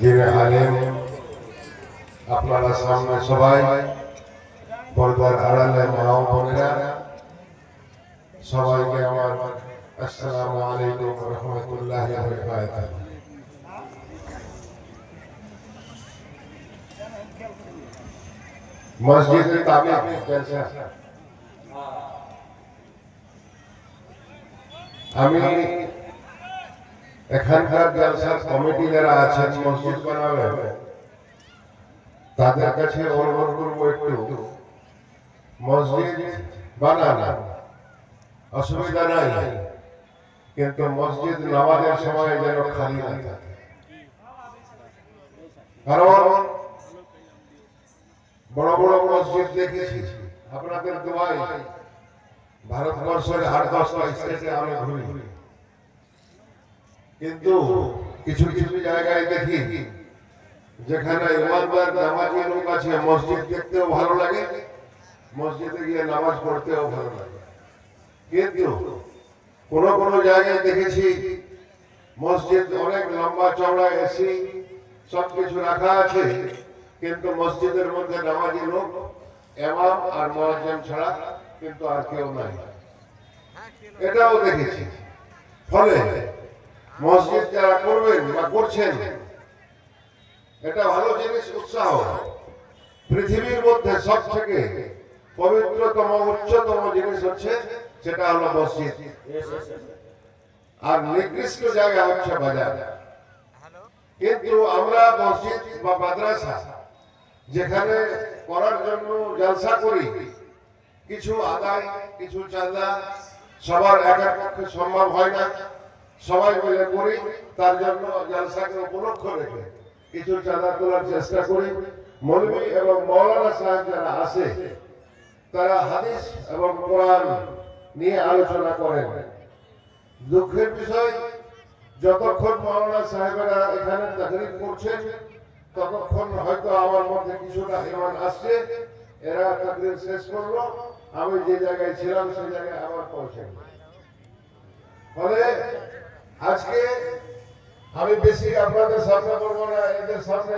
যিনি আলেম আপনারা সামনে সবাই পর্দার আড়ালে মা ও বোনেরা সবাইকে আমার আসসালামু আলাইকুম ওয়া রাহমাতুল্লাহি ওয়া বারাকাতুহু। মসজিদের তাবিব আমি এখানকার জলসার কমিটি যারা আছেন মসজিদ বানাবেন তাদের কাছে অনুরোধ করব একটু মসজিদ বানান, অসুবিধা নাই, কিন্তু মসজিদ নামাজের সময় যেন খালি না থাকে। কারণ বড় বড় মসজিদ দেখেছি আপনাদের দোয়ায় ভারতবর্ষের 8-10টা স্টেটে আমি ঘুরি, কিন্তু কিছু কিছু জায়গায় দেখি যেখানে ইমানদার নামাজি লোক আছে, মসজিদ দেখতেও ভালো লাগে, মসজিদে গিয়ে নামাজ পড়তেও ভালো লাগে। কিন্তু কোন কোন জায়গায় দেখেছি মসজিদ অনেক লম্বা চওড়া, এসি সবকিছু রাখা আছে, কিন্তু মসজিদের মধ্যে নামাজি লোক ইমাম আর মুয়াজ্জিন ছাড়া কিন্তু আর কেউ নাই। এটাও দেখেছি। ফলে মসজিদ যারা করবেন বা করছেন এটা ভালো জিনিস, উৎসাহ। পৃথিবীর মধ্যে সবথেকে পবিত্রতম উচ্চতম জিনিস হচ্ছে সেটা হলো মসজিদ, আর নির্দিষ্ট জায়গা হচ্ছে বাজার। কিন্তু আমরা মসজিদ বা মাদ্রাসা যেখানে করার জন্য জলসা করি, কিছু আদায় কিছু চাঁদা সবার একার পক্ষে সম্ভব হয় না, সবাই মিলে করি। তার জন্য জলসাকে উপলক্ষ রেখে কিছু চাঁদা তোলার চেষ্টা করি। মৌলভী এবং মৌলানা সাহেব যারা আসে তারা হাদিস এবং কোরআন নিয়ে আলোচনা করেন। দুঃখের বিষয়, যতক্ষণ মৌলানা সাহেবেরা এখানে তাকরীর করছেন ততক্ষণ হয়তো আমার মধ্যে কিছুটা ইমান আসছে, এরা তাকরীর শেষ করলো, আমি যে জায়গায় ছিলাম সেই জায়গায় আবার পৌঁছে। ফলে আজকে আমি বেশি আপনাদের সামনে বলবো না, এদের সামনে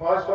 500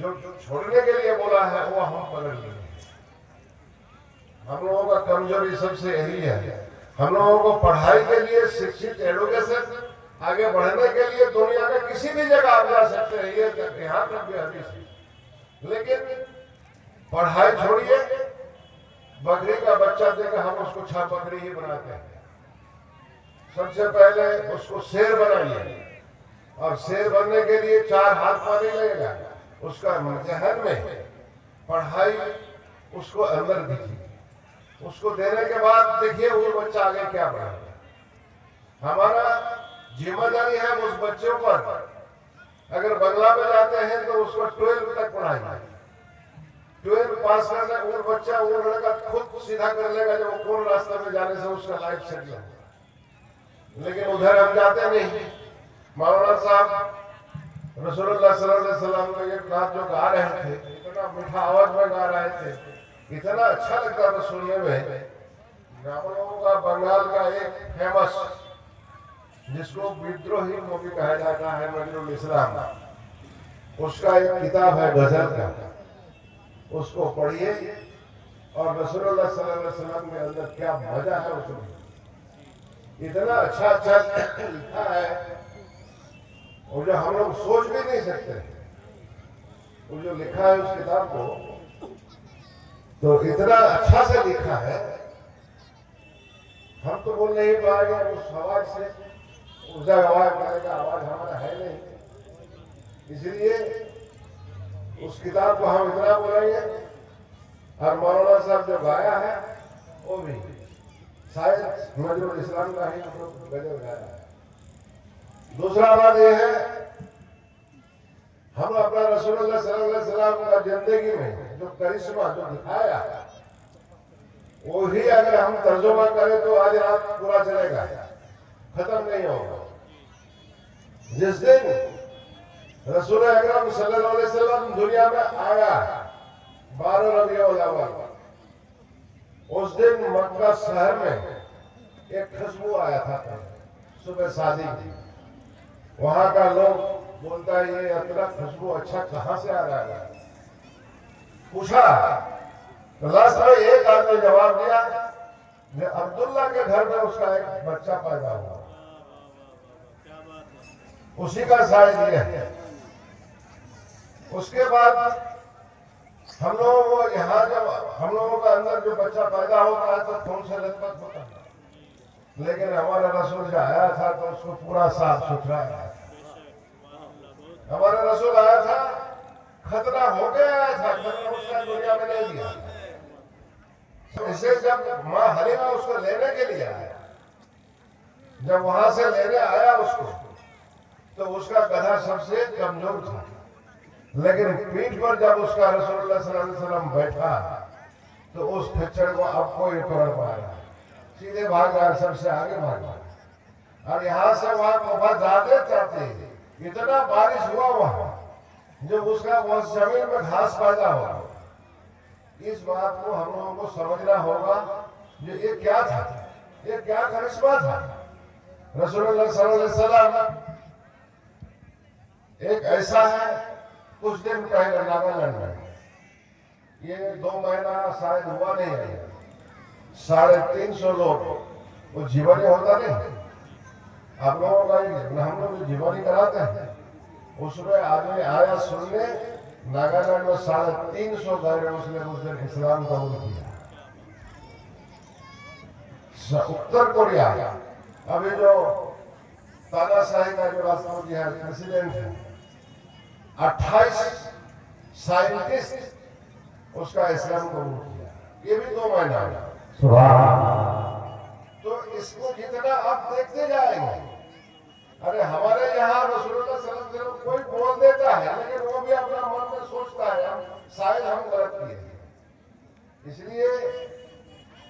جو چھوڑنے کے لیے بولا ہے وہ ہم پکڑ لیں. ہم لوگوں کا کمزوری سب سے یہی ہے. ہم لوگوں کو پڑھائی کے لیے شکشت ایڈوکیشن آگے بڑھنے کے لیے دنیا میں کسی بھی جگہ آپ جا سکتے ہیں, یہ یہاں تک بھی حدیث ہے. لیکن پڑھائی چھوڑیے, بکری کا بچہ دے کر ہم اس کو چھا بکری ہی بناتے ہیں. سب سے پہلے اس کو شیر بنائیے, اور شیر بننے کے لیے 4 ہاتھ پانی لگے گا. اس کا ذہن میں پڑھائی اس کو اندر دیجیے. اس کو دینے کے بعد دیکھیے وہ بچہ آگے کیا بڑھے گا. ہمارا ذمہ داری ہے اس بچوں پر. اگر بنگلہ میں جاتے ہیں تو اس کو 12 تک پڑھائیں. 12 پاس کرنے وہ بچہ وہ لڑکا خود سیدھا کر لے گا جو وہ کون راستہ میں جانے سے اس کا لائف سیٹل ہوگا. لیکن ادھر ہم جاتے نہیں. مولانا صاحب رسول اللہ صلی اللہ علیہ وسلم کو ایک رات جو گا رہے تھے, اتنا میٹھا آواز میں گا رہے تھے, اتنا اچھا لگتا تھا سننے میں. ہم لوگوں کا بنگال کا ایک فیمس جس کو بدروہی مووی کہا جاتا ہے نظر الاسلام, اس کا ایک کتاب ہے غزل کا. اس کو پڑھیے اور رسول اللہ صلی اللہ علیہ وسلم کے اندر کیا مزہ ہے اس میں. اتنا اچھا لکھا ہے اور جو ہم لوگ سوچ بھی نہیں سکتے. وہ جو لکھا ہے اس کتاب کو تو اتنا اچھا سے لکھا ہے, ہم تو بول نہیں پائیں گے اس آواز سے. اس کا آواز کرنے کا آواز ہمارا ہے نہیں. اس لیے اس کتاب کو ہم اتنا بولیں گے. اور مولانا صاحب جو گایا ہے وہ بھی شاید نظر الاسلام کا ہی ہم لوگ غزل گایا ہے. دوسرا بات یہ ہے, ہم اپنا رسول اللہ صلی اللہ علیہ وسلم کا زندگی میں جو کرشمہ جو دکھایا وہی اگر ہم ترجمہ کریں تو آج رات پورا چلے گا, ختم نہیں ہوگا. جس دن رسول اکرم صلی اللہ علیہ وسلم دنیا میں آیا 12 ربیع الاول, اس دن مکہ شہر میں ایک خوشبو آیا تھا صبح شادی کی. وہاں کا لوگ بولتا ہے یہ اتنا خوشبو اچھا کہاں سے آ رہا ہے. پوچھا تو لاسٹ میں ایک آدمی جواب دیا کہ عبداللہ کے گھر میں اس کا ایک بچہ پیدا ہوا, اسی کا شاید یہ ہے. اس کے بعد ہم لوگوں کو یہاں جب ہم لوگوں کا اندر جو بچہ پیدا ہوتا ہے تو کون سے لذت ہوتا ہے. لیکن ہمارا رسول جو آیا تھا تو اس کو پورا صاف ستھرا آیا تھا. ہمارا رسول آیا تھا خطرہ ہو کے آیا تھا, خطرہ اس کا دنیا میں نہیں دیا. اسے جب ماں حلیمہ اس کو لینے کے لیے آیا, جب وہاں سے لینے آیا اس کو تو اس کا گدھا سب سے کمزور تھا. لیکن پیٹھ پر جب اس کا رسول اللہ صلی اللہ علیہ وسلم بیٹھا تو اس کھچڑ کو اب کوئی پکڑ پایا, سیدھے بھاگ رہا, سب سے آگے بھاگ رہا. اور یہاں سے وہاں کو جاتے چاہتے اتنا بارش ہوا وہاں جب اس کا وہ زمین میں گھاس پیدا ہوا. اس بات کو ہم لوگوں کو سمجھنا ہوگا جو یہ کیا تھا, یہ کیا کرشمہ تھا. رسول اللہ صلی اللہ علیہ وسلم ایک ایسا ہے, کچھ دن پہلے ناگالینڈ میں, یہ 2 مہینہ شاید ہوا نہیں ہے, 350 لوگ وہ جیوانی ہوتا نہیں آپ لوگوں کا, ہم لوگ جیوانی کراتے ہیں, اس میں آدمی آیا سننے. ناگالینڈ میں 350 غیر مسلم اس دن اسلام قبول کیا. اتر کوریا ابھی جو تانا شاہی کا جو راشٹرپتی ہے پریسیڈنٹ ہے, 28 سائنٹسٹ اس کا اسلام قبول کیا. یہ بھی 2 مہینہ. تو اس کو جتنا آپ دیکھتے جائیں گے, ارے ہمارے یہاں رسول اللہ صلی اللہ علیہ وسلم کوئی بول دیتا ہے لیکن وہ بھی اپنا من میں سوچتا ہے شاید ہم غلط کیے. اس لیے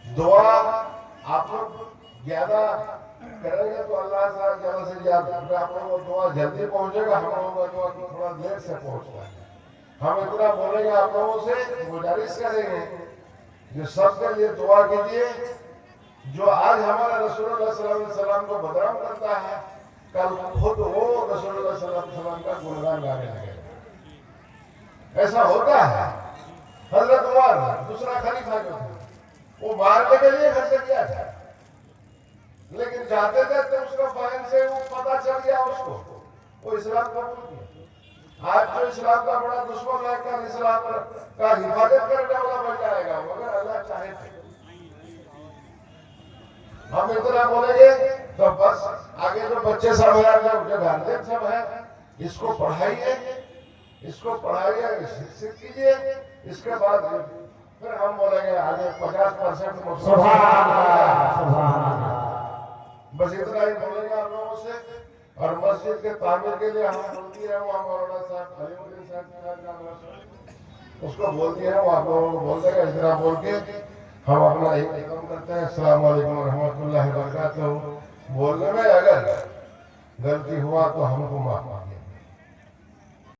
دعا آپ لوگ زیادہ کریں گے تو اللہ تعالیٰ زیادہ سے زیادہ آپ لوگوں کو دعا جلدی پہنچے گا. ہم لوگوں کا دعا تھوڑا دیر سے پہنچتا ہے. ہم اتنا بولیں گے آپ لوگوں سے, گزارش کریں گے جو سب کے لیے دعا کیجیے. جو آج ہمارا رسول اللہ صلی اللہ علیہ وسلم کو بدنام کرتا ہے, کل خود وہ رسول اللہ صلی اللہ علیہ وسلم کا گنگان گانے لگے. ایسا ہوتا ہے. حضرت عمر دوسرا خلیفہ جو تھا وہ مارنے کے لیے گھر سے کیا تھا، لیکن جاتے تھے تو اس کا بہن سے وہ پتہ چل گیا اس کو، وہ اسلام قبول کیا. آج جو اسلام کا بڑا دشمن ہے کل اسلام کا حفاظت کرنے والا بن جائے گا مگر اللہ چاہے تھے. ہم اتنا بولیں گے تو بس آگے جو بچے سب ہیں جو گارجین سب ہیں اس کو پڑھائیے، اس کو پڑھائیے، شکشت کیجیے، اس کے بعد پھر ہم بولیں گے آگے 50% بس اتنا ہی بولیں گے آپ لوگوں سے. اور مسجد کے تعمیر کے لیے ہم بولتی ہیں وہاں مولانا صاحب علیم الدین صاحب اس کو بولتی ہیں، وہ آپ لوگوں کو بول دے گا. اتنا بول کے ہم اپنا اہتمام کرتے ہیں. السلام علیکم ورحمۃ اللہ وبرکاتہ. بولنے میں اگر غلطی ہوا تو ہم کو معاف